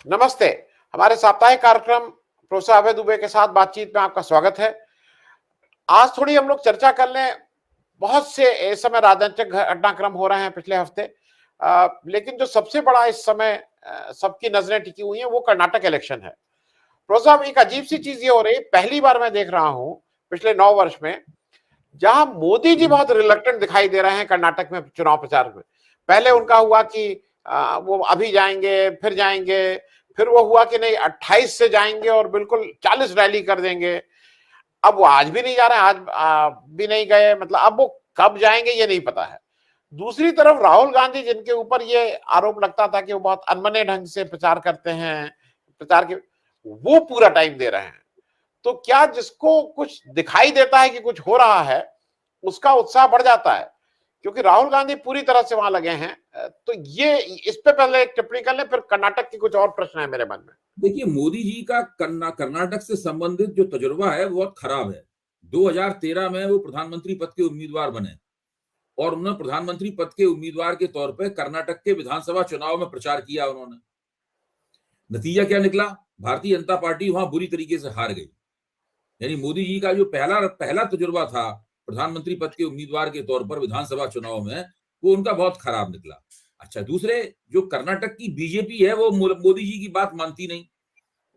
नमस्ते। हमारे साप्ताहिक कार्यक्रम प्रोफेसर अभय दुबे के साथ बातचीत में आपका स्वागत है। आज थोड़ी हम लोग चर्चा कर लें। बहुत से इस समय राजनीतिक घटनाक्रम हो रहे हैं पिछले हफ्ते, लेकिन जो सबसे बड़ा इस समय सबकी नजरें टिकी हुई हैं वो कर्नाटक इलेक्शन है। प्रोफेसर साहब, एक अजीब सी चीज ये हो रही है, पहली बार मैं देख रहा हूं पिछले 9 वर्ष में जहां मोदी जी बहुत रिलक्टेंट दिखाई दे रहे हैं कर्नाटक में चुनाव प्रचार में। पहले उनका हुआ कि वो अभी जाएंगे, फिर जाएंगे, फिर वो हुआ कि नहीं 28 से जाएंगे और बिल्कुल 40 रैली कर देंगे। अब वो आज भी नहीं जा रहे हैं, आज भी नहीं गए, मतलब अब वो कब जाएंगे ये नहीं पता है। दूसरी तरफ राहुल गांधी, जिनके ऊपर ये आरोप लगता था कि वो बहुत अनमने ढंग से प्रचार करते हैं, प्रचार के वो पूरा टाइम दे रहे हैं। तो क्या जिसको कुछ दिखाई देता है कि कुछ हो रहा है उसका उत्साह बढ़ जाता है, क्योंकि राहुल गांधी पूरी तरह से वहां लगे हैं। तो ये इस पे पहले एक टिप्पणी कर लें, फिर कर्नाटक की कुछ और प्रश्न है मेरे मन में। देखिए, मोदी जी का कर्नाटक से संबंधित जो तजुर्बा है वो बहुत खराब है। 2013 में वो प्रधानमंत्री पद के उम्मीदवार बने और उन्होंने प्रधानमंत्री पद के उम्मीदवार के तौर पे कर्नाटक के विधानसभा चुनाव में प्रचार किया उन्होंने। नतीजा क्या निकला? भारतीय जनता पार्टी वहां बुरी तरीके से हार गई। यानी मोदी जी का जो पहला पहला तजुर्बा था प्रधानमंत्री पद के उम्मीदवार के तौर पर विधानसभा चुनाव में, वो उनका बहुत खराब निकला। अच्छा, दूसरे जो कर्नाटक की बीजेपी है वो मोदी जी की बात मानती नहीं,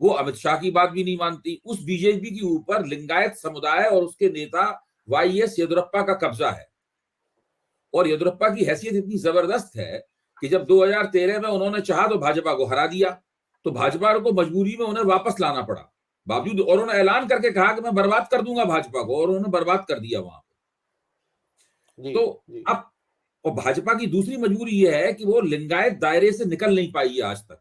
वो अमित शाह की बात भी नहीं मानती। उस बीजेपी के ऊपर लिंगायत समुदाय और उसके नेता वाईएस येदुरप्पा का कब्जा है और येदुरप्पा की हैसियत इतनी जबरदस्त है कि जब 2013 में उन्होंने चाहा तो भाजपा को हरा दिया, तो भाजपा को मजबूरी में उन्हें वापस लाना पड़ा बावजूद, और उन्होंने ऐलान करके कहा कि मैं बर्बाद कर दूंगा भाजपा को, और उन्होंने बर्बाद कर दिया वहां पे। जी तो जी अब और भाजपा की दूसरी मजबूरी यह है कि वो लिंगायत दायरे से निकल नहीं पाई है आज तक।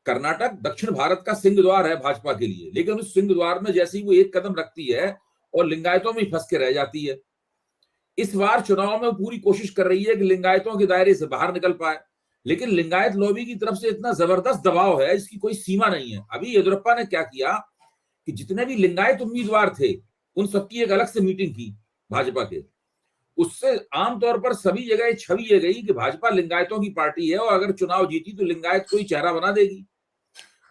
कर्नाटक दक्षिण भारत का सिंह द्वार है भाजपा के लिए, लेकिन उस सिंह द्वार में जैसे ही वो एक कदम रखती है और लिंगायतों में फंस के रह जाती है। इस बार चुनाव में पूरी कोशिश कर रही है कि लिंगायतों के दायरे से बाहर निकल पाए, लेकिन लिंगायत लॉबी की तरफ से इतना जबरदस्त दबाव है, इसकी कोई सीमा नहीं है। अभी येदुरप्पा ने क्या किया कि जितने भी लिंगायत उम्मीदवार थे उन सबकी एक अलग से मीटिंग की भाजपा के। उससे आमतौर पर सभी जगह छवि ये गई कि भाजपा लिंगायतों की पार्टी है और अगर चुनाव जीती तो लिंगायत कोई चेहरा बना देगी।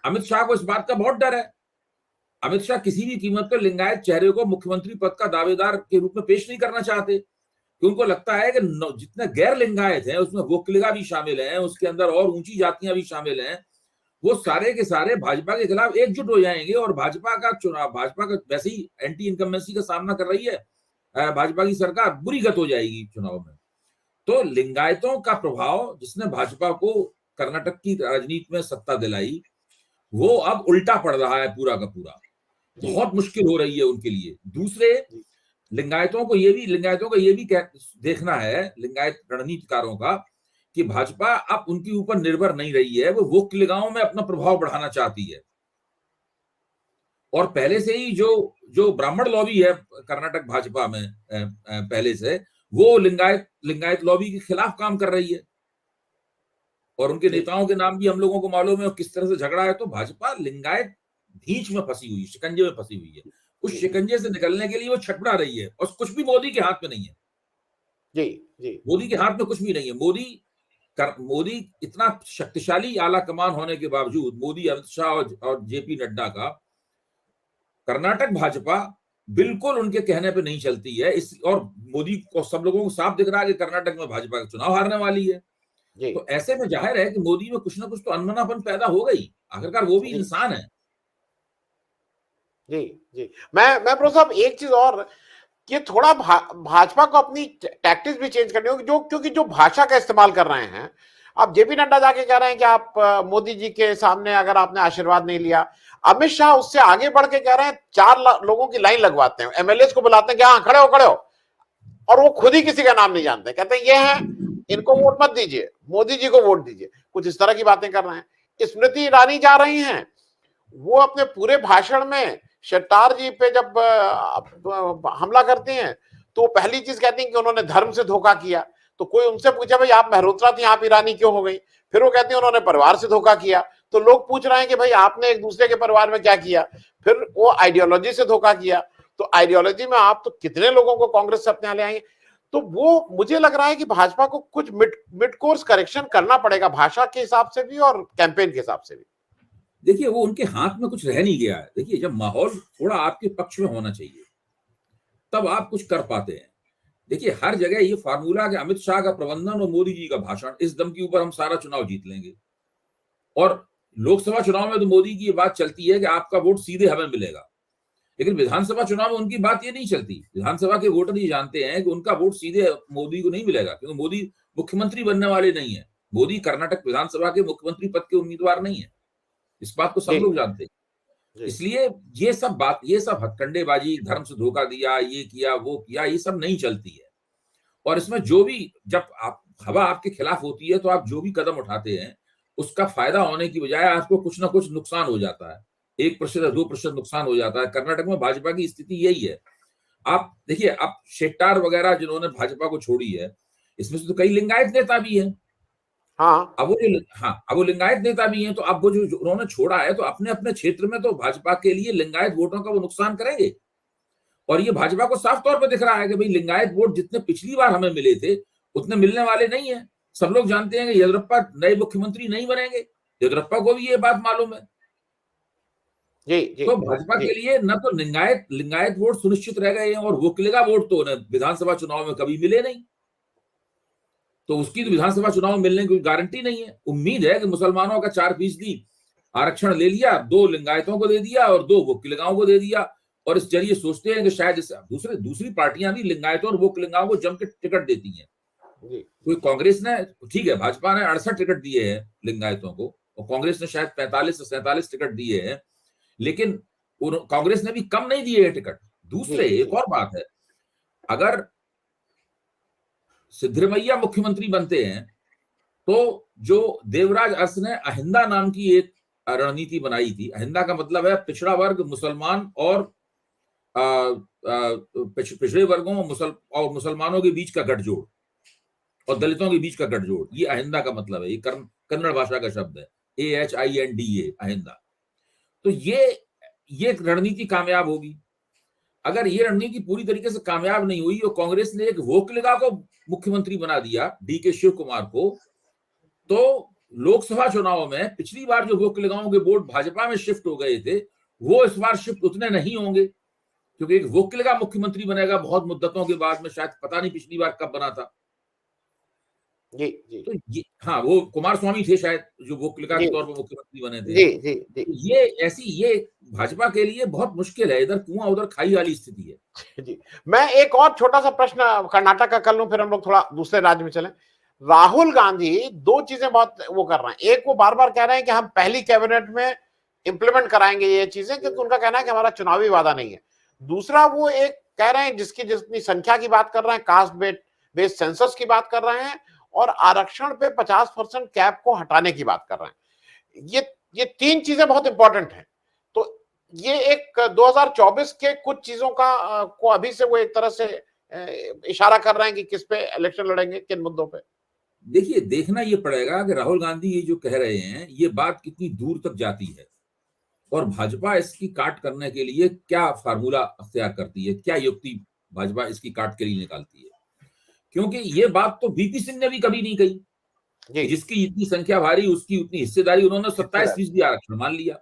अमित शाह को इस बात का बहुत डर है। अमित शाह किसी भी कीमत पर लिंगायत चेहरे को मुख्यमंत्री पद का दावेदार के रूप में पेश नहीं करना चाहते, क्योंकि उनको लगता है कि जितने गैर लिंगायत हैं उसमें वोकलिगा भी शामिल हैं, उसके अंदर और ऊंची जातियां भी शामिल हैं, वो सारे के सारे भाजपा के खिलाफ एकजुट हो जाएंगे और भाजपा का चुनाव, भाजपा का वैसे ही एंटी इनकम्बेंसी का सामना कर रही है भाजपा की सरकार, बुरी गत हो जाएगी चुनाव में। तो लिंगायतों का प्रभाव जिसने भाजपा को कर्नाटक की राजनीति में सत्ता दिलाई, वो अब उल्टा पड़ रहा है पूरा का पूरा। जी बहुत मुश्किल हो रही है उनके लिए। दूसरे जी लिंगायतों को ये भी देखना है, लिंगायत रणनीतिकारों का, कि भाजपा अब उनके ऊपर निर्भर नहीं रही है, वो वोकलिगाओं में अपना प्रभाव बढ़ाना चाहती है। और पहले से ही जो जो ब्राह्मण लॉबी है कर्नाटक भाजपा में पहले से, वो लिंगायत लॉबी के खिलाफ काम कर रही है और उनके जी नेताओं के नाम भी हम लोगों को मालूम है और किस तरह से झगड़ा है। तो भाजपा लिंगायत भींच में फंसी हुई, शिकंजे में फंसी हुई है। उस जी शिकंजे से निकलने के लिए वो छटपटा रही है और कुछ भी मोदी के हाथ में नहीं है। जी जी मोदी के हाथ में कुछ भी नहीं है। मोदी इतना शक्तिशाली आला कमान होने के बावजूद, मोदी, अमित शाह और जेपी नड्डा का, कर्नाटक भाजपा बिल्कुल उनके कहने पे नहीं चलती है। इस और मोदी को, सब लोगों को साफ दिख रहा है कि कर्नाटक में भाजपा का चुनाव हारने वाली है। जी तो ऐसे में जाहिर है कि मोदी में कुछ ना कुछ तो अनमनापन पैदा हो गई। आखिरकार वो भी जी इंसान है। जी जी मैं प्रोफेसर साहब, एक चीज और, कि थोड़ा भाजपा को अपनी टैक्टिक्स भी चेंज करनी होगी, जो क्योंकि जो भाषा का इस्तेमाल कर रहे हैं। अब जेपी नड्डा जाके कह रहे हैं कि आप मोदी जी के सामने अगर आपने आशीर्वाद नहीं लिया। अमित शाह उससे आगे बढ़ के कह रहे हैं 4 लोगों की लाइन लगवाते हैं, एमएलए को बुलाते हैं कि हाँ खड़े हो खड़े हो, और वो खुद ही किसी का नाम नहीं जानते, कहते हैं ये है, इनको वोट मत दीजिए, मोदी जी को वोट दीजिए। कुछ इस तरह की बातें कर रहे हैं। स्मृति ईरानी जा रही हैं, वो अपने पूरे भाषण में शट्टार जी पे जब हमला करते हैं तो वो पहली चीज कहती हैं कि उन्होंने धर्म से धोखा किया। तो कोई उनसे पूछा भाई आप मेहरोत्रा थी, आप ईरानी क्यों हो गई? फिर वो कहती हैं उन्होंने परिवार से धोखा किया। तो लोग पूछ रहे हैं कि भाई आपने एक दूसरे के परिवार में क्या किया? फिर वो आइडियोलॉजी से धोखा किया। तो आइडियोलॉजी में आप तो कितने लोगों को कांग्रेस से अपने यहाँ ले आएंगे? तो वो मुझे लग रहा है कि भाजपा को कुछ मिड कोर्स करेक्शन करना पड़ेगा, भाषा के हिसाब से भी और कैंपेन के हिसाब से भी। देखिए, वो उनके हाथ में कुछ रह नहीं गया है। देखिए, जब माहौल थोड़ा आपके पक्ष में होना चाहिए तब आप कुछ कर पाते हैं। देखिए, हर जगह ये फार्मूला कि अमित शाह का प्रबंधन और मोदी जी का भाषण, इस दम के ऊपर हम सारा चुनाव जीत लेंगे। और लोकसभा चुनाव में तो मोदी की ये बात चलती है कि आपका वोट सीधे हमें मिलेगा, लेकिन विधानसभा चुनाव में उनकी बात ये नहीं चलती। विधानसभा के वोटर ये जानते हैं कि उनका वोट सीधे मोदी को नहीं मिलेगा, क्योंकि मोदी मुख्यमंत्री बनने वाले नहीं है। मोदी कर्नाटक विधानसभा के मुख्यमंत्री पद के उम्मीदवार नहीं है, इस बात को सब लोग जानते हैं। इसलिए ये सब हथकंडेबाजी, धर्म से धोखा दिया, ये किया वो किया, ये सब नहीं चलती है। और इसमें जो भी, जब आप हवा आपके खिलाफ होती है तो आप जो भी कदम उठाते हैं उसका फायदा होने की बजाय आपको कुछ ना कुछ नुकसान हो जाता है। 1% या 2% नुकसान हो जाता है। कर्नाटक में भाजपा की स्थिति यही है। आप देखिए, अब शेट्टार वगैरह जिन्होंने भाजपा को छोड़ी है, इसमें से तो कई लिंगायत नेता भी हैं। अब वो लिंगायत नेता भी हैं, तो अब वो जो उन्होंने छोड़ा है तो अपने अपने क्षेत्र में तो भाजपा के लिए लिंगायत वोटों का वो नुकसान करेंगे। और ये भाजपा को साफ तौर पर दिख रहा है कि भाई लिंगायत वोट जितने पिछली बार हमें मिले थे उतने मिलने वाले नहीं है। सब लोग जानते हैं कि येदियुरप्पा नए मुख्यमंत्री नहीं बनेंगे, येदियुरप्पा को भी ये बात मालूम है। तो भाजपा के लिए न तो लिंगायत वोट सुनिश्चित रह गए हैं, और वोकलिगा वोट तो विधानसभा चुनाव में कभी मिले नहीं, तो उसकी तो विधानसभा चुनाव में मिलने की कोई गारंटी नहीं है। उम्मीद है कि मुसलमानों का 4% आरक्षण ले लिया, 2 लिंगायतों को दे दिया और 2 वोकलिगाओं को दे दिया, और इस जरिए सोचते हैं कि शायद दूसरी पार्टियां भी लिंगायतों और वोकलिगाओं को जम के टिकट देती हैं। कोई कांग्रेस ने, ठीक है, भाजपा ने 68 टिकट दिए हैं लिंगायतों को, और कांग्रेस ने शायद 45 से 47 टिकट दिए हैं, लेकिन कांग्रेस ने भी कम नहीं दिए हैं टिकट। दूसरे, एक और बात है, अगर सिद्धरमैया मुख्यमंत्री बनते हैं तो जो देवराज अरस ने अहिंदा नाम की एक रणनीति बनाई थी, अहिंदा का मतलब है पिछड़ा वर्ग, मुसलमान और पिछड़े वर्गों और मुसलमानों के बीच का गठजोड़ और दलितों के बीच का गठजोड़, ये अहिंदा का मतलब है। ये कन्नड़ भाषा का शब्द है, AHINDA, अहिंदा। तो ये रणनीति कामयाब होगी। अगर ये रणनीति पूरी तरीके से कामयाब नहीं हुई और कांग्रेस ने एक वोकलिगा को मुख्यमंत्री बना दिया, DK शिव कुमार को, तो लोकसभा चुनाव में पिछली बार जो वोकलिगाओं के वोट भाजपा में शिफ्ट हो गए थे वो इस बार शिफ्ट उतने नहीं होंगे, क्योंकि एक वोकलिगा मुख्यमंत्री बनेगा बहुत मुद्दतों के बाद में, शायद पता नहीं पिछली बार कब बना था। जी। तो ये, हाँ, वो कुमार स्वामी थे शायद जो वोकलिगा के तौर पर मुख्यमंत्री बने थे। ये भाजपा के लिए बहुत मुश्किल है, इधर कुआं उधर खाई वाली स्थिति है। जी, मैं एक और छोटा सा प्रश्न कर्नाटक का कर लूं, फिर हम लोग थोड़ा दूसरे राज्य में चलें। राहुल गांधी 2 चीजें बहुत वो कर रहे हैं। एक, वो बार बार कह रहे हैं कि हम पहली कैबिनेट में इंप्लीमेंट कराएंगे ये चीजें, क्योंकि उनका कहना है कि हमारा चुनावी वादा नहीं है। दूसरा, वो एक कह रहे हैं जिसकी जितनी संख्या की बात कर रहे हैं, कास्ट बेस्ड सेंसस की बात कर रहे हैं, और आरक्षण पे 50% कैप को हटाने की बात कर रहे हैं। ये 3 चीजें बहुत इंपॉर्टेंट हैं। तो ये एक 2024 के कुछ चीजों का को अभी से वो एक तरह से इशारा कर रहे हैं कि किस पे इलेक्शन लड़ेंगे, किन मुद्दों पे। देखिए, देखना ये पड़ेगा कि राहुल गांधी ये जो कह रहे हैं ये बात कितनी दूर तक जाती है, और भाजपा इसकी काट करने के लिए क्या फार्मूला अख्तियार करती है, क्या युक्ति भाजपा इसकी काट के लिए निकालती है। क्योंकि ये बात तो VP सिंह ने भी कभी नहीं कही, जिसकी इतनी संख्या भारी उसकी उतनी हिस्सेदारी। उन्होंने 27% आरक्षण मान लिया,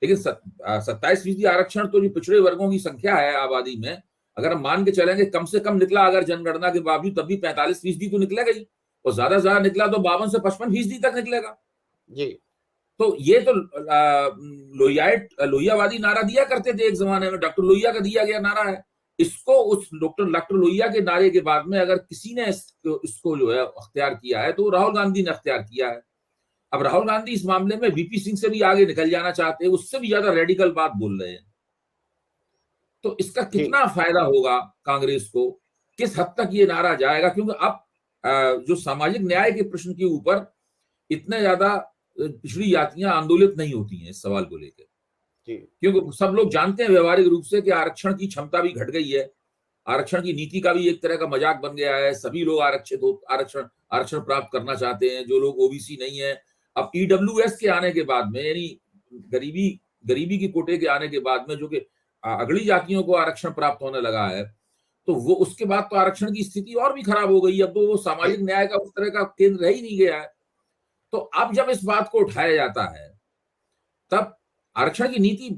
लेकिन 27% आरक्षण तो जो पिछड़े वर्गों की संख्या है आबादी में, अगर हम मान के चलेंगे कम से कम निकला अगर जनगणना के बावजूद, तब भी 45% तो निकलेगा ही, और ज्यादा निकला तो 52 से 55% तक निकलेगा। जी। तो ये तो लोहियावादी नारा दिया करते थे एक जमाने में, डॉक्टर लोहिया का दिया गया नारा है। इसको उस डॉक्टर लोहिया के नारे के बाद में अगर किसी ने इसको जो है अख्तियार किया है तो राहुल गांधी ने अख्तियार किया है। अब राहुल गांधी इस मामले में VP सिंह से भी आगे निकल जाना चाहते हैं, उससे भी ज्यादा रेडिकल बात बोल रहे हैं। तो इसका कितना फायदा होगा कांग्रेस को, किस हद तक ये नारा जाएगा, क्योंकि अब जो सामाजिक न्याय के प्रश्न के ऊपर इतने ज्यादा पिछड़ी जातियां आंदोलित नहीं होती हैं इस सवाल को लेकर, क्योंकि सब लोग जानते हैं व्यवहारिक रूप से कि आरक्षण की क्षमता भी घट गई है, आरक्षण की नीति का भी एक तरह का मजाक बन गया है। सभी लोग आरक्षण प्राप्त करना चाहते हैं, जो लोग OBC नहीं है। अब EWS के आने के बाद में, यानी गरीबी की कोटे के आने के बाद में, जो कि अगली जातियों को आरक्षण प्राप्त होने लगा है, तो वो उसके बाद तो आरक्षण की स्थिति और भी खराब हो गई। अब तो वो सामाजिक न्याय का उस तरह का केंद्र रह ही नहीं गया है। तो अब जब इस बात को उठाया जाता है तब आरक्षण की नीति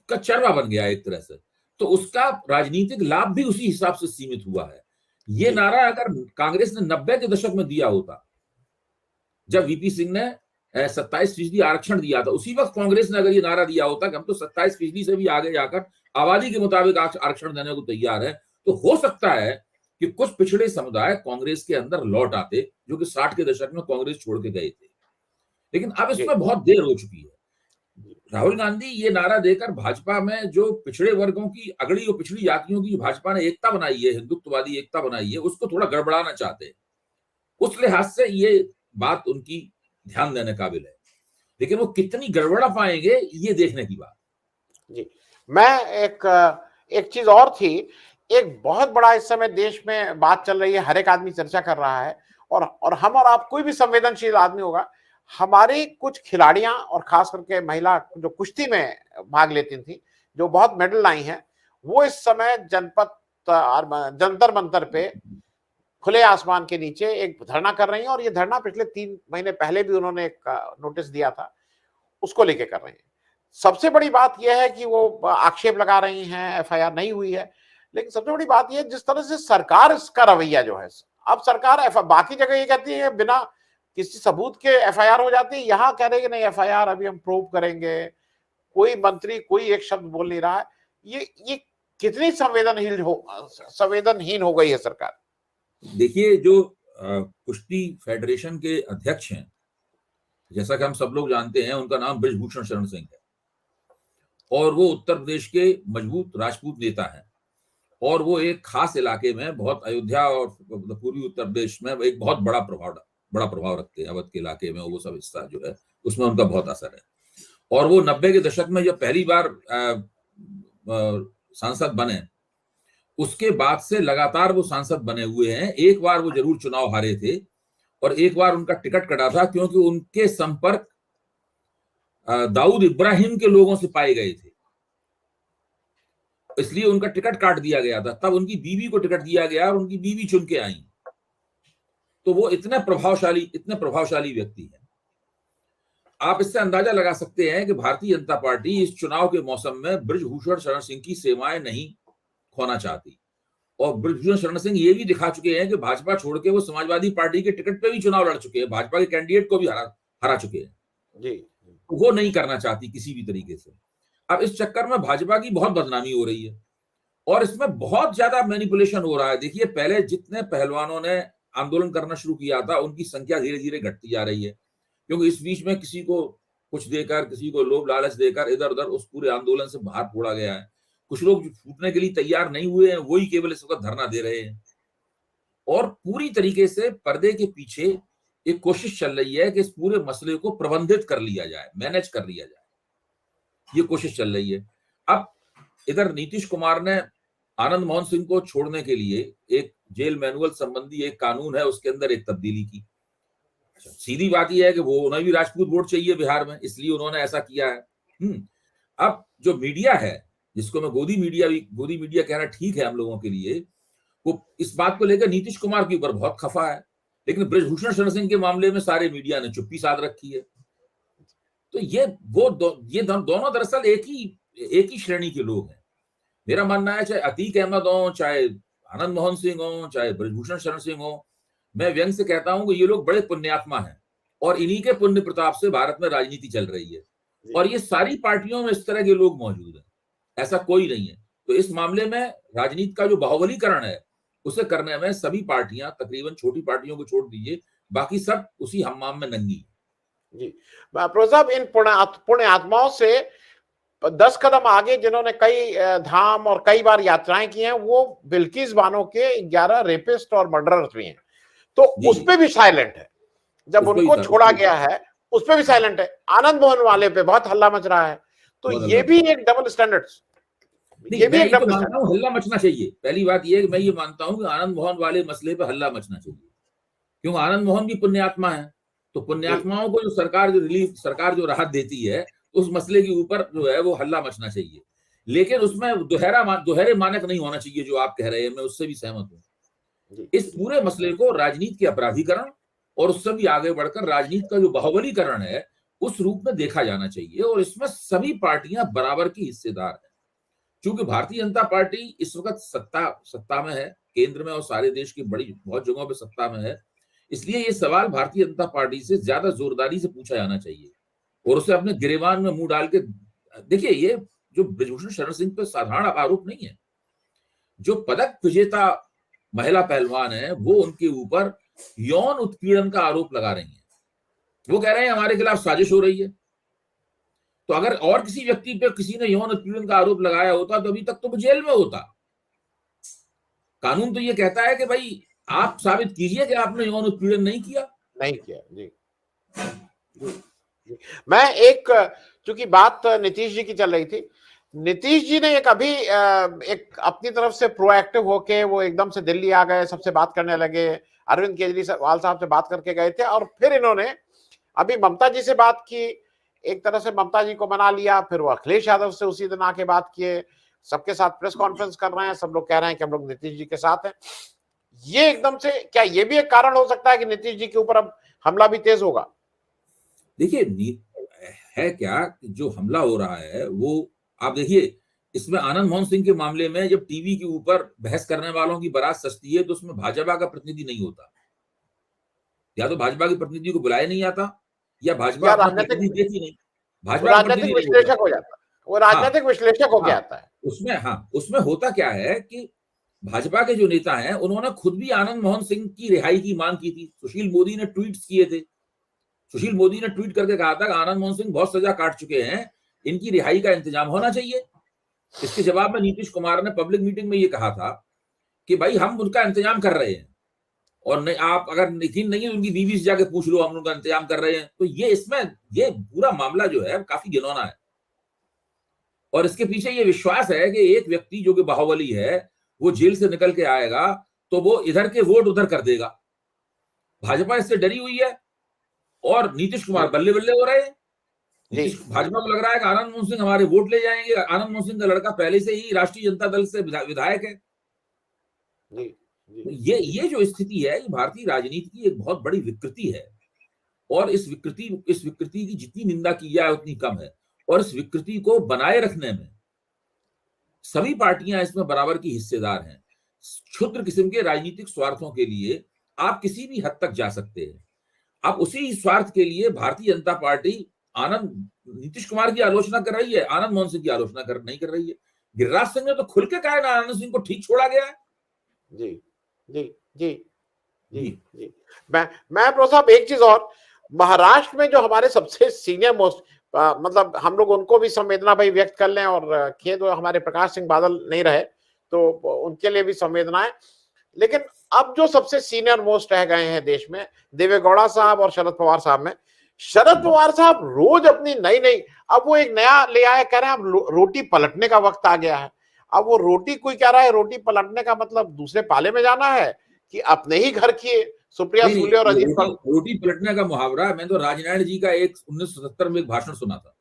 का चरवा बन गया एक तरह से, तो उसका राजनीतिक लाभ भी उसी हिसाब से सीमित हुआ है। ये नारा अगर कांग्रेस ने 90 के दशक में दिया होता, जब वीपी सिंह ने 27% आरक्षण दिया था, उसी वक्त कांग्रेस ने अगर ये नारा दिया होता कि हम तो 27% से भी आगे जाकर आबादी के मुताबिक आरक्षण देने को तैयार है, तो हो सकता है कि कुछ पिछड़े समुदाय कांग्रेस के अंदर लौट आते, जो कि 60 के दशक में कांग्रेस छोड़ के गए थे। लेकिन अब इसमें बहुत देर हो चुकी है। राहुल गांधी ये नारा देकर भाजपा में जो पिछड़े वर्गों की, अगड़ी और पिछड़ी जातियों की भाजपा ने एकता बनाई है, हिंदुत्ववादी एकता बनाई है, उसको थोड़ा गड़बड़ाना चाहते हैं। उस लिहाज से ये बात उनकी ध्यान देने काबिल है, लेकिन वो कितनी गड़बड़ा पाएंगे ये देखने की बात। जी, मैं एक चीज और थी, एक बहुत बड़ा इस समय देश में बात चल रही है, हर एक आदमी चर्चा कर रहा है, और हम और आप, कोई भी संवेदनशील आदमी होगा, हमारी कुछ खिलाड़ियां और खास करके महिला जो कुश्ती में भाग लेती थी, जो बहुत मेडल लाई हैं, वो इस समय जंतर मंतर पे खुले आसमान के नीचे एक धरना कर रही हैं, और ये धरना पिछले 3 महीने पहले भी उन्होंने एक नोटिस दिया था, उसको लेके कर रही हैं। सबसे बड़ी बात यह है कि वो आक्षेप लगा रही हैं एफआईआर नहीं हुई है, लेकिन सबसे बड़ी बात यह जिस तरह से सरकार इसका रवैया जो है, अब सरकार बाकी जगह ये कहती है बिना किसी सबूत के एफआईआर हो जाती है, यहाँ कह रहे कि नहीं एफआईआर अभी हम प्रूव करेंगे, कोई मंत्री कोई एक शब्द बोल नहीं रहा है। ये कितनी संवेदनहीन हो गई है सरकार। देखिए, जो कुश्ती फेडरेशन के अध्यक्ष हैं, जैसा कि हम सब लोग जानते हैं, उनका नाम बृजभूषण शरण सिंह है, और वो उत्तर प्रदेश के मजबूत राजपूत नेता हैं, और वो एक खास इलाके में, बहुत अयोध्या और पूर्वी उत्तर प्रदेश में एक बहुत बड़ा प्रभाव रखते हैं। अवध के इलाके में वो सब हिस्सा जो है उसमें उनका बहुत असर है। और वो 90 के दशक में जब पहली बार सांसद बने, उसके बाद से लगातार वो सांसद बने हुए हैं। एक बार वो जरूर चुनाव हारे थे, और एक बार उनका टिकट कटा था, क्योंकि उनके संपर्क दाऊद इब्राहिम के लोगों से पाए गए थे, इसलिए उनका टिकट काट दिया गया था। तब उनकी बीवी को टिकट दिया गया और उनकी बीवी चुन के आई। तो वो इतने प्रभावशाली व्यक्ति हैं। आप इससे अंदाजा लगा सकते हैं कि भारतीय जनता पार्टी इस चुनाव के मौसम में बृजभूषण शरण सिंह की सेवाएं नहीं खोना चाहती। और बृजभूषण शरण सिंह ये भी दिखा चुके हैं कि भाजपा छोड़ के वो समाजवादी पार्टी के टिकट पे भी चुनाव लड़ चुके हैं, भाजपा के कैंडिडेट को भी हरा चुके हैं जी। वो नहीं करना चाहती किसी भी तरीके से। अब इस चक्कर में भाजपा की बहुत बदनामी हो रही है, और इसमें बहुत ज्यादा मैनिपुलेशन हो रहा है। देखिए, पहले जितने पहलवानों ने आंदोलन करना शुरू किया था, उनकी संख्या धीरे धीरे घटती जा रही है, क्योंकि इस बीच में किसी को कुछ देकर, किसी को लोभ लालच देकर इधर उधर उस पूरे आंदोलन से बाहर फोड़ा गया है। कुछ लोग जो छूटने के लिए तैयार नहीं हुए हैं, वही केवल इस वक्त धरना दे रहे हैं, और पूरी तरीके से पर्दे के पीछे एक कोशिश चल रही है कि इस पूरे मसले को प्रबंधित कर लिया जाए, मैनेज कर लिया जाए, ये कोशिश चल रही है। अब इधर नीतीश कुमार ने आनंद मोहन सिंह को छोड़ने के लिए एक जेल मैनुअल संबंधी एक कानून है, उसके अंदर एक तब्दीली की। सीधी बात यह है कि वो उन्हें भी राजपूत वोट चाहिए बिहार में, इसलिए उन्होंने ऐसा किया है। अब जो मीडिया है, जिसको मैं गोदी मीडिया कहना ठीक है हम लोगों के लिए, वो इस बात को लेकर नीतीश कुमार के ऊपर बहुत खफा है, लेकिन बृजभूषण शरण सिंह के मामले में सारे मीडिया ने चुप्पी साध रखी है। तो ये दोनों दरअसल एक ही श्रेणी के लोग हैं। मेरा मानना है, चाहे अतीक अहमद हो, चाहे आनंद मोहन सिंह हो, चाहे बृजभूषण शरण सिंह हो, मैं व्यंग से कहता हूं कि ये लोग बड़े पुण्यात्मा हैं, और इन्हीं के पुण्य प्रताप से भारत में राजनीति चल रही है, और ये सारी पार्टियों में इस तरह के लोग मौजूद हैं, ऐसा कोई नहीं है। तो इस मामले में राजनीति का जो बाहुबलीकरण है, उसे करने में सभी पार्टियां, तकरीबन छोटी पार्टियों को छोड़ दीजिए, बाकी सब उसी हम्माम में नंगी। जी, प्रोफेसर साहब, इन पुण्य आत्माओं से 10 कदम आगे जिन्होंने कई धाम और कई बार यात्राएं की हैं, वो बिल्किस बानो के 11 रेपिस्ट और मर्डरर्स भी हैं, तो उस पे भी साइलेंट है। जब उनको छोड़ा गया है, उस पे भी साइलेंट है। आनंद मोहन वाले पे बहुत हल्ला मच रहा है, तो ये भी एक डबल स्टैंडर्ड्स। ये भी एक डबल मानता हूं, हल्ला मचना चाहिए। पहली बात ये है कि मैं ये मानता हूं कि आनंद मोहन वाले मसले पे हल्ला मचना चाहिए, क्योंकि आनंद मोहन भी पुण्यात्मा है। तो पुण्यात्माओं को जो सरकार जो राहत देती है, उस मसले के ऊपर जो है वो हल्ला मचना चाहिए। लेकिन उसमें दोहरे मानक नहीं होना चाहिए जो आप कह रहे हैं, मैं उससे भी सहमत हूं। इस पूरे मसले को राजनीति के अपराधीकरण और उससे भी आगे बढ़कर राजनीति का जो बाहुबलीकरण है उस रूप में देखा जाना चाहिए, और इसमें सभी पार्टियां बराबर की हिस्सेदार है। क्योंकि भारतीय जनता पार्टी इस वक्त सत्ता में है, केंद्र में और सारे देश की बहुत जगहों पे सत्ता में है, इसलिए ये सवाल भारतीय जनता पार्टी से ज्यादा जोरदारी से पूछा जाना चाहिए और उसे अपने गिरेबान में मुंह डाल के देखिए। ये जो ब्रजभूषण शरण सिंह पे साधारण आरोप नहीं है, जो पदक विजेता महिला पहलवान है वो उनके ऊपर यौन उत्पीड़न का आरोप लगा रही है। वो कह रहे हैं हमारे खिलाफ साजिश हो रही है। तो अगर और किसी व्यक्ति पे किसी ने यौन उत्पीड़न का आरोप लगाया होता तो अभी तक तो वो जेल में होता। कानून तो ये कहता है कि भाई आप साबित कीजिए कि आपने यौन उत्पीड़न नहीं किया। जी। मैं एक, चूंकि बात नीतीश जी की चल रही थी, नीतीश जी ने एक अपनी तरफ से प्रोएक्टिव होके वो एकदम से दिल्ली आ गए, सबसे बात करने लगे, अरविंद केजरीवाल साहब से बात करके गए थे, और फिर इन्होंने अभी ममता जी से बात की, एक तरह से ममता जी को मना लिया, फिर वो अखिलेश यादव से उसी दिन आके बात किए, सबके साथ प्रेस कॉन्फ्रेंस कर रहे हैं, सब लोग कह रहे हैं कि हम लोग नीतीश जी के साथ हैं। ये एकदम से क्या ये भी एक कारण हो सकता है कि नीतीश जी के ऊपर अब हमला भी तेज होगा? देखिए है क्या, जो हमला हो रहा है वो आप देखिए, इसमें आनंद मोहन सिंह के मामले में जब टीवी के ऊपर बहस करने वालों की बारात सजती है तो उसमें भाजपा का प्रतिनिधि नहीं होता, या तो भाजपा के प्रतिनिधि को बुलाया नहीं आता, या भाजपा अपना प्रतिनिधि देती नहीं, भाजपा का प्रतिनिधि विश्लेषक हो जाता है, वो राजनीतिक विश्लेषक होके आता है। उसमें होता क्या है कि भाजपा के जो नेता हैं उन्होंने खुद भी आनंद मोहन सिंह की रिहाई की मांग की थी। सुशील मोदी ने ट्वीट्स किए थे, सुशील मोदी ने ट्वीट करके कहा था कि आनंद मोहन सिंह बहुत सजा काट चुके हैं, इनकी रिहाई का इंतजाम होना चाहिए। इसके जवाब में नीतीश कुमार ने पब्लिक मीटिंग में ये कहा था कि भाई हम उनका इंतजाम कर रहे हैं, और नहीं, आप अगर यकीन नहीं है उनकी बीवी से जाके पूछ लो, हम उनका इंतजाम कर रहे हैं। तो ये पूरा मामला जो है काफी घिनौना है, और इसके पीछे ये विश्वास है कि एक व्यक्ति जो कि बाहुबली है वो जेल से निकल के आएगा तो वो इधर के वोट उधर कर देगा। भाजपा इससे डरी हुई है और नीतीश कुमार बल्ले बल्ले हो रहे हैं। भाजपा को लग रहा है कि आनंद मोहन सिंह हमारे वोट ले जाएंगे। आनंद मोहन सिंह का लड़का पहले से ही राष्ट्रीय जनता दल से विधायक है। ये जो स्थिति है ये भारतीय राजनीति की एक बहुत बड़ी विकृति है, और इस विकृति की जितनी निंदा की जाए उतनी कम है, और इस विकृति को बनाए रखने में सभी पार्टियां इसमें बराबर की हिस्सेदार हैं। क्षुद्र किस्म के राजनीतिक स्वार्थों के लिए आप किसी भी हद तक जा सकते हैं। अब उसी स्वार्थ के लिए भारतीय जनता पार्टी नीतीश कुमार की आलोचना कर रही है, आनंद मोहन सिंह की आलोचना नहीं कर रही है। गिरिराज सिंह ने तो खुल के कहा ना आनंद सिंह को ठीक छोड़ा गया है। जी जी जी जी जी। मैं प्रो साहब एक चीज और, महाराष्ट्र में जो हमारे सबसे सीनियर मोस्ट, मतलब हम लोग उनको भी संवेदना भाई व्यक्त कर लें, और खेद हमारे प्रकाश सिंह बादल नहीं रहे तो उनके लिए भी संवेदनाएं, लेकिन अब जो सबसे सीनियर मोस्ट रह गए हैं देश में, देवेगौड़ा साहब और शरद पवार साहब में, शरद पवार साहब रोज अपनी नई अब वो एक नया ले आए, कह रहे हैं अब रोटी पलटने का वक्त आ गया है। अब वो रोटी, कोई कह रहा है रोटी पलटने का मतलब दूसरे पाले में जाना है कि अपने ही घर की सुप्रिया सुले और अजीत रोटी पलटने का मुहावरा। मैं तो राजनारायण जी का 1977 में एक भाषण सुना था।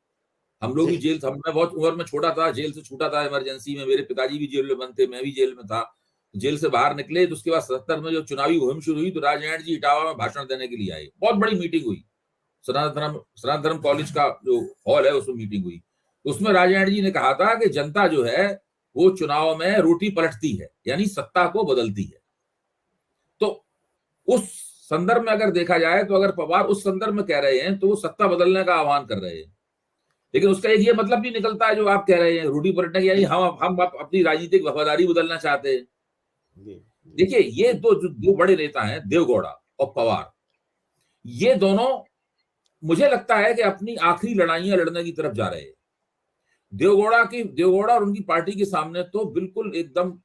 हम लोग भी जेल था, मैं बहुत उम्र में छोटा था, जेल से छूटा था इमरजेंसी में, मेरे पिताजी भी जेल में बंद थे, मैं भी जेल में था। जेल से बाहर निकले तो उसके बाद 77 में जो चुनावी मुहिम शुरू हुई तो राजनारायण जी इटावा में भाषण देने के लिए आए। बहुत बड़ी मीटिंग हुई, सनातन धर्म कॉलेज का जो हॉल है उसमें मीटिंग हुई। उसमें राजनारायण जी ने कहा था कि जनता जो है वो चुनाव में रोटी पलटती है, यानी सत्ता को बदलती है। तो उस संदर्भ में अगर देखा जाए तो अगर पवार उस संदर्भ में कह रहे हैं तो वो सत्ता बदलने का आह्वान कर रहे हैं, लेकिन उसका एक ये मतलब भी निकलता है जो आप कह रहे हैं रोटी पलटने की, यानी हम अपनी राजनीतिक वफादारी बदलना चाहते हैं। देखिए ये दो बड़े नेता हैं, देवगौड़ा और पवार, ये दोनों मुझे लगता है कि अपनी आखिरी लड़ाइयां लड़ने की तरफ जा रहे हैं। देवगौड़ा और उनकी पार्टी के सामने तो बिल्कुल एकदम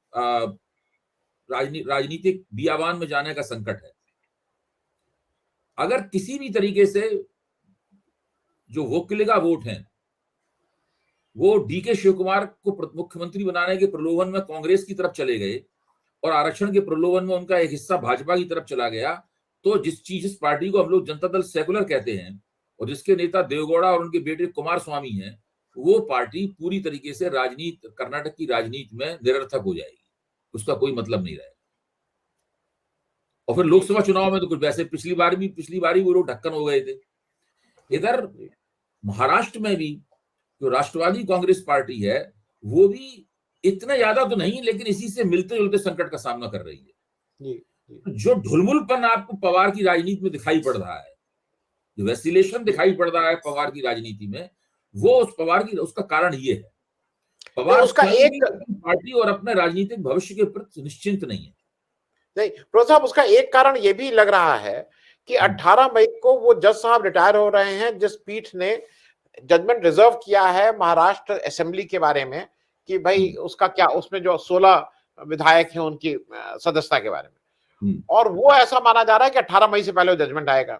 राजनीतिक बियाबान में जाने का संकट है। अगर किसी भी तरीके से जो वोकलिगा वोट हैं वो डीके शिव कुमार को मुख्यमंत्री बनाने के प्रलोभन में कांग्रेस की तरफ चले गए और आरक्षण के प्रलोभन में उनका एक हिस्सा भाजपा की तरफ चला गया, तो जिस पार्टी को हम लोग जनता दल सेकुलर कहते हैं और जिसके नेता देवगौड़ा और उनके बेटे कुमार स्वामी हैं, वो पार्टी पूरी तरीके से राजनीति, कर्नाटक की राजनीति में निरर्थक हो जाएगी, उसका कोई मतलब नहीं रहेगा। और फिर लोकसभा चुनाव में तो कुछ वैसे पिछली बार ही वो लोग ढक्कन हो गए थे। इधर महाराष्ट्र में भी जो राष्ट्रवादी कांग्रेस पार्टी है वो भी इतना ज्यादा तो नहीं, लेकिन इसी से मिलते जुलते संकट का सामना कर रही है। जो ढुलमुलपन आपको पवार की राजनीति में दिखाई पड़ रहा है, जो वैसिलेशन दिखाई पड़ रहा है पवार की राजनीति में, वो उस पवार की उसका कारण ये है, पवार उसका एक पार्टी और अपने राजनीतिक भविष्य के प्रति निश्चिंत नहीं है। नहीं प्रोफेसर साहब, उसका एक कारण ये भी लग रहा है कि 18 मई को वो जज साहब रिटायर हो रहे हैं, जिस पीठ ने जजमेंट रिजर्व किया है महाराष्ट्र असेंबली के बारे में कि भाई उसका क्या, उसमें जो 16 विधायक हैं उनकी सदस्यता के बारे में, और वो ऐसा माना जा रहा है कि 18 मई से पहले वो जजमेंट आएगा।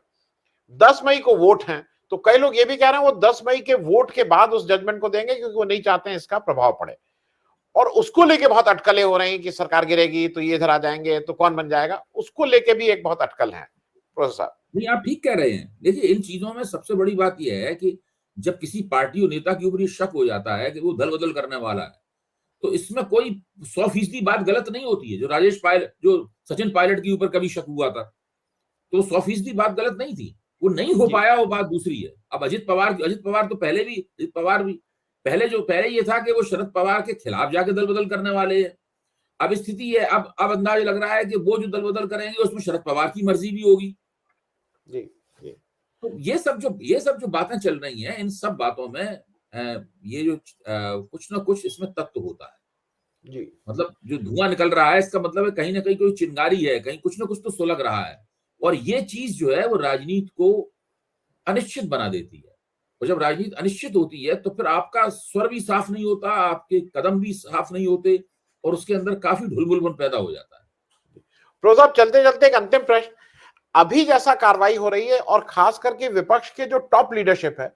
10 मई को वोट हैं, तो कई लोग ये भी कह रहे हैं वो 10 मई के वोट के बाद उस जजमेंट को देंगे, क्योंकि वो नहीं चाहते हैं इसका प्रभाव पड़े, और उसको लेके बहुत अटकलें हो रही हैं कि सरकार गिरेगी तो ये इधर आ जाएंगे तो कौन बन जाएगा, उसको लेके भी एक बहुत अटकल है। प्रोफेसर साहब, नहीं, आप ठीक कह रहे हैं। देखिए, इन चीजों में सबसे बड़ी बात यह है कि जब किसी पार्टी और नेता के ऊपर ये शक हो जाता है कि वो दल बदल करने वाला है, तो इसमें कोई 100% बात गलत नहीं होती है। जो सचिन पायलट के ऊपर कभी शक हुआ था, तो 100% बात गलत नहीं थी, वो नहीं हो पाया, वो बात दूसरी है। अब अजित पवार तो पहले ये था कि वो शरद पवार के खिलाफ जाके दल बदल करने वाले हैं। अब स्थिति है, अब अंदाज लग रहा है कि वो जो दल बदल करेंगे उसमें शरद पवार की मर्जी भी होगी। जी। तो ये सब जो बातें चल रही हैं, इन सब बातों में ये जो कुछ ना कुछ इसमें तत्व होता है जी। मतलब जो धुआं निकल रहा है, इसका मतलब है कहीं ना कहीं कोई चिंगारी है, कहीं कुछ ना कुछ तो सुलग रहा है, और ये चीज जो है वो राजनीति को अनिश्चित बना देती है। और जब राजनीति अनिश्चित होती है तो फिर आपका स्वर भी साफ नहीं होता, आपके कदम भी साफ नहीं होते, और उसके अंदर काफी ढुलमुलपन पैदा हो जाता है। प्रोफेसर साहब, चलते चलते एक अंतिम प्रश्न, अभी जैसा कार्रवाई हो रही है और खास करके विपक्ष के जो टॉप लीडरशिप है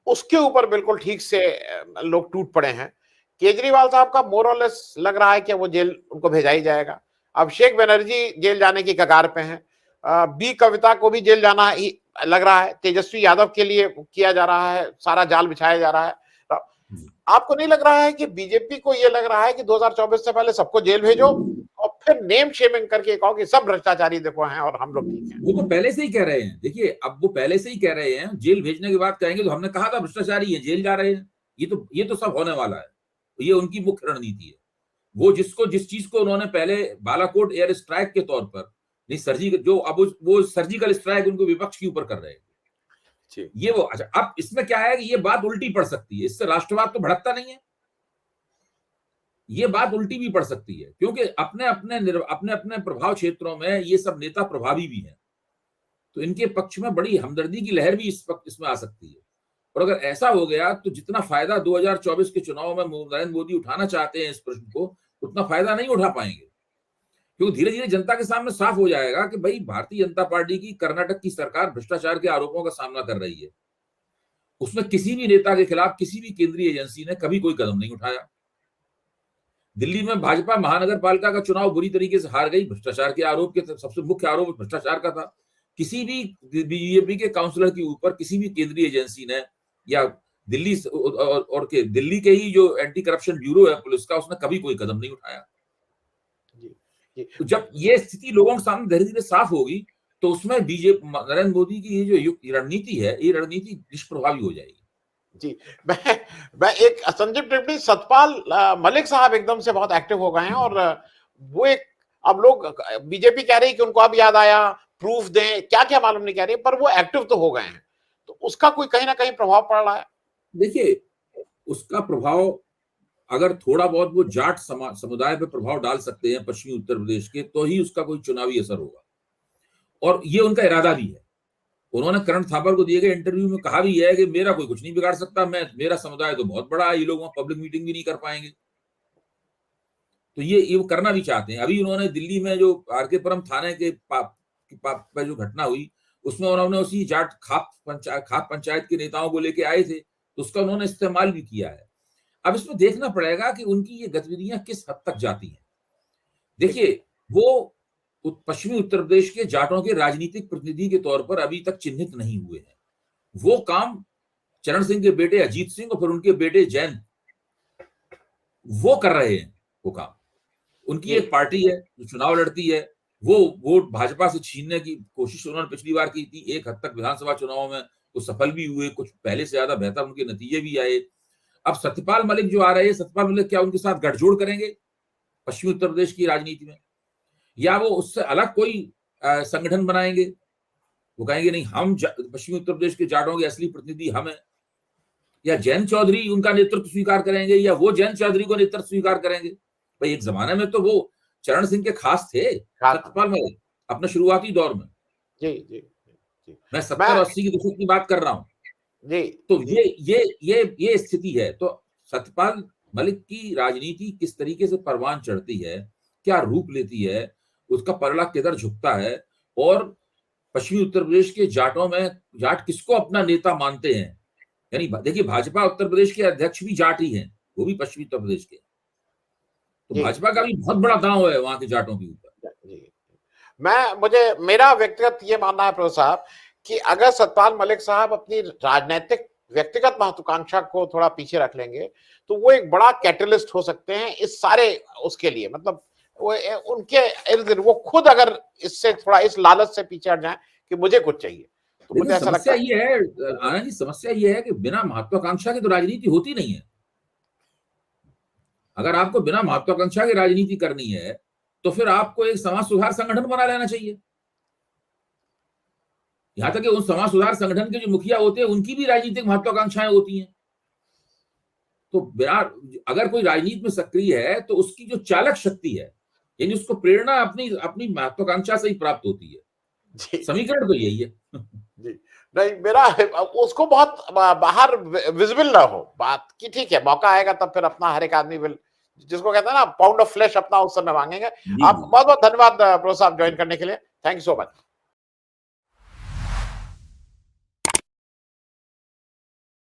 उसके ऊपर बिल्कुल ठीक से लोग टूट पड़े हैं। केजरीवाल साहब का मोर और लेस लग रहा है कि वो जेल उनको भेजा ही जाएगा। अभिषेक बनर्जी जेल जाने की कगार पे हैं। बी कविता को भी जेल जाना ही लग रहा है। तेजस्वी यादव के लिए किया जा रहा है, सारा जाल बिछाया जा रहा है। आपको नहीं लग रहा है कि बीजेपी को ये लग रहा है कि 2024 से पहले सबको जेल भेजो और फिर नेम शेमिंग करके कहो कि सब भ्रष्टाचारी देखो हैं और हम लोग ठीक हैं? वो तो पहले से ही कह रहे हैं। देखिए, अब वो पहले से ही कह रहे हैं, जेल भेजने की बात कहेंगे तो हमने कहा था भ्रष्टाचारी है, जेल जा रहे हैं। ये तो सब होने वाला है, ये उनकी मुख्य रणनीति है। वो जिस चीज को उन्होंने पहले बालाकोट एयर स्ट्राइक के तौर पर, नहीं वो सर्जिकल स्ट्राइक उनको विपक्ष के ऊपर कर रहे हैं। ये वो अच्छा, अब इसमें क्या है कि ये बात उल्टी पड़ सकती है, इससे राष्ट्रवाद तो भड़कता नहीं है, ये बात उल्टी भी पड़ सकती है, क्योंकि अपने अपने प्रभाव क्षेत्रों में ये सब नेता प्रभावी भी हैं, तो इनके पक्ष में बड़ी हमदर्दी की लहर भी इसमें आ सकती है। और अगर ऐसा हो गया तो जितना फायदा 2024 के चुनाव में नरेंद्र मोदी उठाना चाहते हैं इस प्रश्न को, उतना फायदा नहीं उठा पाएंगे, क्योंकि धीरे धीरे जनता के सामने साफ हो जाएगा कि भाई भारतीय जनता पार्टी की कर्नाटक की सरकार भ्रष्टाचार के आरोपों का सामना कर रही है। उसमें किसी भी नेता के खिलाफ किसी भी केंद्रीय एजेंसी ने कभी कोई कदम नहीं उठाया। दिल्ली में भाजपा महानगर पालिका का चुनाव बुरी तरीके से हार गई, भ्रष्टाचार के आरोप के, सबसे मुख्य आरोप भ्रष्टाचार का था। किसी भी बीजेपी के काउंसलर के ऊपर किसी भी केंद्रीय एजेंसी ने, या दिल्ली के ही जो एंटी करप्शन ब्यूरो है पुलिस का, उसने कभी कोई कदम नहीं उठाया। तो जब ये स्थिति लोगों के सामने धीरे धीरे साफ होगी तो उसमें बीजेपी, नरेंद्र मोदी की ये जो रणनीति है, ये रणनीति निष्प्रभावी हो जाएगी। जी, मैं एक संजीव टिप्पणी, सतपाल मलिक साहब एकदम से बहुत एक्टिव हो गए हैं, और वो एक, अब लोग बीजेपी कह रही है कि उनको अब याद आया, प्रूफ दें, क्या क्या मालूम नहीं कह रही, पर वो एक्टिव तो हो गए हैं, तो उसका कोई कहीं ना कहीं प्रभाव पड़ रहा है? देखिए, उसका प्रभाव अगर थोड़ा बहुत वो जाट समुदाय पे प्रभाव डाल सकते हैं पश्चिमी उत्तर प्रदेश के, तो ही उसका कोई चुनावी असर होगा, और ये उनका इरादा भी है। उन्होंने करण थापर को दिए गए इंटरव्यू में कहा भी है कि मेरा कोई कुछ नहीं बिगाड़ सकता, मेरा समुदाय तो बहुत बड़ा है, ये लोग वहां पब्लिक मीटिंग भी नहीं कर पाएंगे। तो ये वो करना भी चाहते हैं। अभी उन्होंने दिल्ली में जो आरके पुरम थाने के पर जो घटना हुई, उसमें उन्होंने उसी जाट खाप पंचायत के नेताओं को लेके आए थे, तो उसका उन्होंने इस्तेमाल भी किया है। अब इसमें देखना पड़ेगा कि उनकी ये गतिविधियां किस हद तक जाती हैं। देखिए, वो पश्चिमी उत्तर प्रदेश के जाटों के राजनीतिक प्रतिनिधि के तौर पर अभी तक चिन्हित नहीं हुए हैं। वो काम चरण सिंह के बेटे अजीत सिंह और फिर उनके बेटे जैन, वो कर रहे हैं वो काम। उनकी एक पार्टी है जो चुनाव लड़ती है, वो वोट भाजपा से छीनने की कोशिश उन्होंने पिछली बार की थी, एक हद तक विधानसभा चुनाव में वो सफल भी हुए, कुछ पहले से ज्यादा बेहतर उनके नतीजे भी आए। अब सत्यपाल मलिक जो आ रहे हैं, सत्यपाल मलिक क्या उनके साथ गठजोड़ करेंगे पश्चिमी उत्तर प्रदेश की राजनीति में, या वो उससे अलग कोई संगठन बनाएंगे? वो कहेंगे नहीं, हम पश्चिमी उत्तर प्रदेश के जाटों के असली प्रतिनिधि हम हैं, या जैन चौधरी उनका नेतृत्व स्वीकार करेंगे, या वो जैन चौधरी को नेतृत्व स्वीकार करेंगे? भाई एक जमाने में तो वो चरण सिंह के खास थे सत्यपाल मलिक अपने शुरुआती दौर में। जी जी जी, मैं 70-80 के दशक की बात कर रहा हूँ। जी, तो ये स्थिति है। तो सत्यपाल मलिक की राजनीति किस तरीके से परवान चढ़ती है, क्या रूप लेती है, उसका पलड़ा किधर झुकता है, और पश्चिमी उत्तर प्रदेश के जाटों में जाट किसको अपना नेता मानते हैं? यानी देखिए, भाजपा उत्तर प्रदेश के अध्यक्ष भी जाट ही हैं, वो भी पश्चिमी उत्तर प्रदेश के। तो भाजपा का भी बहुत बड़ा दांव है वहां के जाटों के ऊपर। मुझे मेरा व्यक्तिगत ये मानना है प्रोफेसर साहब कि अगर सतपाल मलिक साहब अपनी राजनीतिक व्यक्तिगत महत्वाकांक्षा को थोड़ा पीछे रख लेंगे तो वो एक बड़ा कैटलिस्ट हो सकते हैं इस सारे उसके लिए। मतलब वो उनके इर्द गिर्द वो खुद अगर इससे थोड़ा इस लालच से पीछे हट जाए कि मुझे कुछ चाहिए, तो मुझे ऐसा लगता है। समस्या ये है आनंद जी, समस्या ये है कि बिना महत्वाकांक्षा की तो राजनीति होती नहीं है। अगर आपको बिना महत्वाकांक्षा की राजनीति करनी है तो फिर आपको एक समाज सुधार संगठन बना लेना चाहिए। यहां तक कि उन समाज सुधार संगठन के जो मुखिया होते हैं उनकी भी राजनीतिक महत्वाकांक्षाएं होती हैं। तो बिना, अगर कोई राजनीति में सक्रिय है तो उसकी जो चालक शक्ति है, यानी उसको प्रेरणा अपनी अपनी महत्वाकांक्षा से ही प्राप्त होती है। समीकरण तो यही है। जी नहीं, मेरा उसको बहुत बाहर विजिबल ना हो बात की, ठीक है, मौका आएगा तब फिर अपना हर एक आदमी विल, जिसको कहते हैं ना पाउंड ऑफ फ्लेश, अपना उस समय मांगेंगे। आप बहुत बहुत धन्यवाद प्रोफेसर साहब ज्वाइन करने के लिए। Thank you so much.